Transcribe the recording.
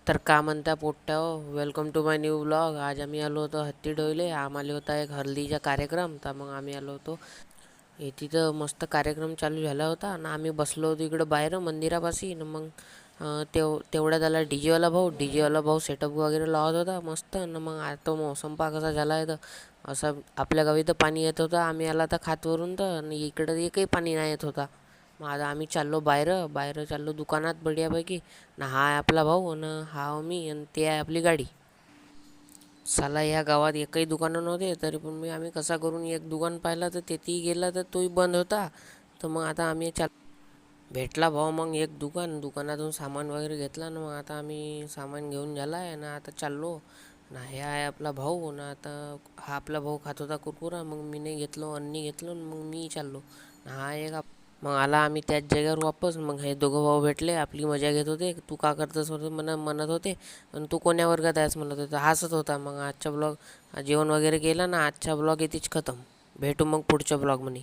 तर का म्हणता पोट्ट्या हो, welcome to my new blog. आज आम्ही आलो होतो हत्ती डोईले. आम्हाला होता एक हळदीचा कार्यक्रम, तर मग आम्ही आलो होतो. तिथं मस्त कार्यक्रम चालू झाला होता आणि आम्ही बसलो होतो इकडं बाहेर मंदिरापाशी. न मग तेवढ्यात आला डी जेवाला भाऊ सेटअप वगैरे लावत होता मस्त. न मग आता मोसम पहा कसा झाला आहे. तर असं आपल्या गावी तर पाणी येत होतं, आम्ही आला तर खातवरून, तर आणि इकडं एकही पाणी नाही येत होता. मग आता आम्ही चाललो बाहेर बाहेर चाललो दुकानात बढियापैकी. ना हा आहे आपला भाऊ आणि हा मी आणि ते आहे आपली गाडी. साला ह्या गावात एकही दुकानं नव्हते, तरी पण आम्ही कसा करून एक दुकान पाहिला, तर तेथेही गेला तर तोही बंद होता. तर मग आता आम्ही भेटला भाऊ मग एक दुकानातून सामान वगैरे घेतला ना. मग आता आम्ही सामान घेऊन झाला आहे ना, आता चाललो ना. हे आहे आपला भाऊ ना. आता हा आपला भाऊ खात होता कुरकुरा, मग मी नाही घेतलो, अन्नी घेतलो, मग मी चाललो. हा एक मग आला आम्ही त्याच जागेवर वापस. मग हे दोघं भाऊ भेटले, आपली मजा घेत होते. तू का करतस होतं म्हणत होते, आणि तू कोण्या वर्गात आहेस म्हणत होता, हसत होता. मग आजचा ब्लॉग जेवण वगैरे केलं ना, आजचा ब्लॉग इथेच खतम. भेटू मग पुढच्या ब्लॉगमध्ये.